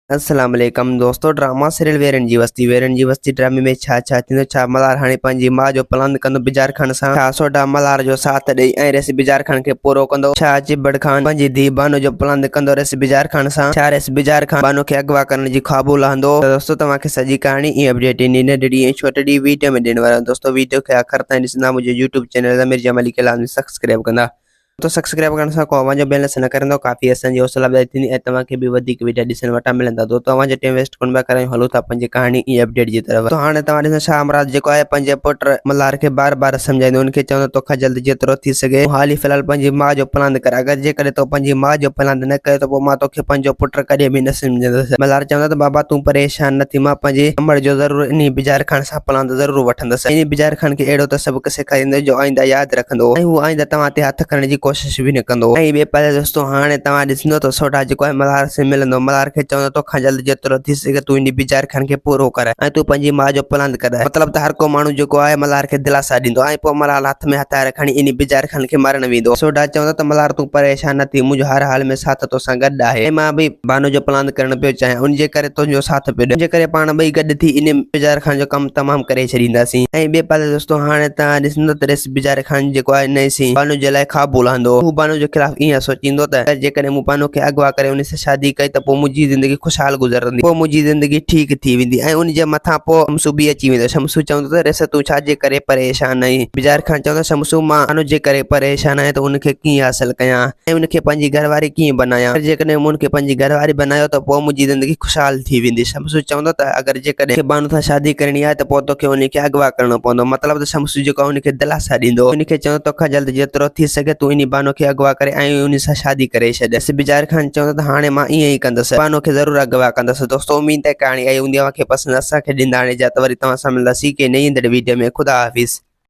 अस्सलाम वालेकुम दोस्तों। ड्रामा सीरियल वीरन जी वस्ती ड्रामे में छा थींदो। छा मल्हार हाणे पंहिंजी माउ जो प्लान कंदो बिजार खान सां? छा सोडा मल्हार जो साथ ॾेई ऐं रेस बिजार खान खे पूरो कंदो? छा चिबड़ खान पंहिंजी धीउ बानो जो प्लान कंदो रेस बिजार खान सां? छा रेस बिजार खान बानो खे अगवा करण जी ख्वाबू लहंदो? त दोस्तों तव्हांखे सॼी कहाणी ऐं अपडेट इन नंढड़ी ऐं छोटड़ी वीडियो में ॾियण वारा आहियूं। दोस्तों वीडियो खे आख़िर ताईं ॾिसंदा मुंहिंजे यूट्यूब चैनल ज़मीर जमाली खे लाज़मी सब्सक्राइब कंदा। तो सब्सक्राइब करण सां को अवां जो बैलेंस न करंदो काफ़ी असांजी हौसला अफ़ज़ाई थींदी ऐं तव्हांखे बि वधीक वीडियो ॾिसण वटां मिलंदा। तो तव्हां जो टाइम वेस्ट कोन पिया करियूं, हलूं था पंहिंजी कहाणी ऐं अपडेट जी तरफ़। तो हाणे तव्हां ॾिसो शाह अमराज जेको आहे पंहिंजे पुट मल्हार खे बार बार सम्झाईंदो, उनखे चवंदो तोखां जल्द जेतिरो थी सघे हाल ई फ़िलहाल पंहिंजी माउ जो प्लान कर। अगरि जेकॾहिं तो पंहिंजी माउ जो प्लान न करे त पोइ मां तोखे पंहिंजो पुट कॾहिं बि न सम्झंदुसि। मल्हार चवंदो त बाबा तूं परेशान न थी, मां पंहिंजे अमड़ जो ज़रूरु इन बिजार खान सां प्लान ज़रूरु वठंदुसि। इन बिजार खान खे अहिड़ो त सबक़ सेखारींदो जो आईंदा यादि रखंदो ऐं हू आईंदा तव्हां ते हथ खणण जी कोशिशि बि न कंदो। ऐं ॿिए पासे दोस्तों हाणे तव्हां ॾिसंदो त सोडा जेको आहे मल्हार से मिलंदो, मल्हार खे चवंदो तोखां जल्द जेतिरो थी सघे तूं इन बिजार खान खे पूरो कर ऐं तूं पंहिंजी माउ जो प्लान कर। मतिलबु त हर को माण्हू जेको आहे मल्हार खे दिलासा ॾींदो ऐं पोइ मल्हार हथ में हथार खणी इन बिजार खान खे मारण वेंदो। सोडा चवंदो त मल्हार तूं परेशान न थी, मुंहिंजो हर हाल में साथ तोसां गॾु आहे ऐं मां बि बानो जो प्लान करण पियो चाहियां, उनजे करे तुंहिंजो साथ पियो ॾियां, जे करे पाण ॿई गॾु थी इन बिजार खान जो कमु तमामु करे छॾींदासीं। ऐं ॿिए पासे दोस्तों हाणे तव्हां ॾिसंदो त रेस बिजार खान जेको आहे इन सी बानो जे लाइ ख़ाबो लहंदो। हू बानो जे ख़िलाफ़ ईअं सोचींदो त जेकॾहिं मूं बानो खे अगवा करे उन सां शादी कई त पोइ मुंहिंजी ज़िंदगी ख़ुशहाल गुज़रंदी, पोइ मुंहिंजी ज़िंदगी ठीकु थी वेंदी ऐं उनजे मथां पोइ शमसू बि अची वेंदो। शमसू चवंदो त रेस तूं छाजे करे परेशान आहीं? बिजार खान चवंदो शमसू मां बानो जे करे परेशान आहियां त उनखे कीअं हासिल कयां ऐं उनखे पंहिंजी घरवारी कीअं बनायां? जेकॾहिं मूं उनखे पंहिंजी घरवारी बनायो त पोइ मुंहिंजी ज़िंदगी ख़ुशहाल थी वेंदी। शमसू चवंदो त अगरि जेकॾहिं बानो सां शादी करणी आहे त पोइ तोखे उनखे अगवा करणो पवंदो। मतिलबु त शमसू जेको आहे उनखे दिलासा ॾींदो, उनखे चवंदो तोखां जल्द जेतिरो थी सघे तूं इन बानो खे अगवा करे ऐं उन सां शादी करे छॾ। बिजार खान चवंदो त हाणे मां ईअं ई कंदुसि, बानो खे ज़रूरु अगवा कंदुसि। दोस्तों उम्मीद आहे कहाणी आई हूंदी, तव्हांखे पसंदि असांखे ॾींदा हाणे जा त वरी तव्हां सां मिलंदासीं के नई ईंदड़ वीडियो में। ख़ुदा हाफ़िज़।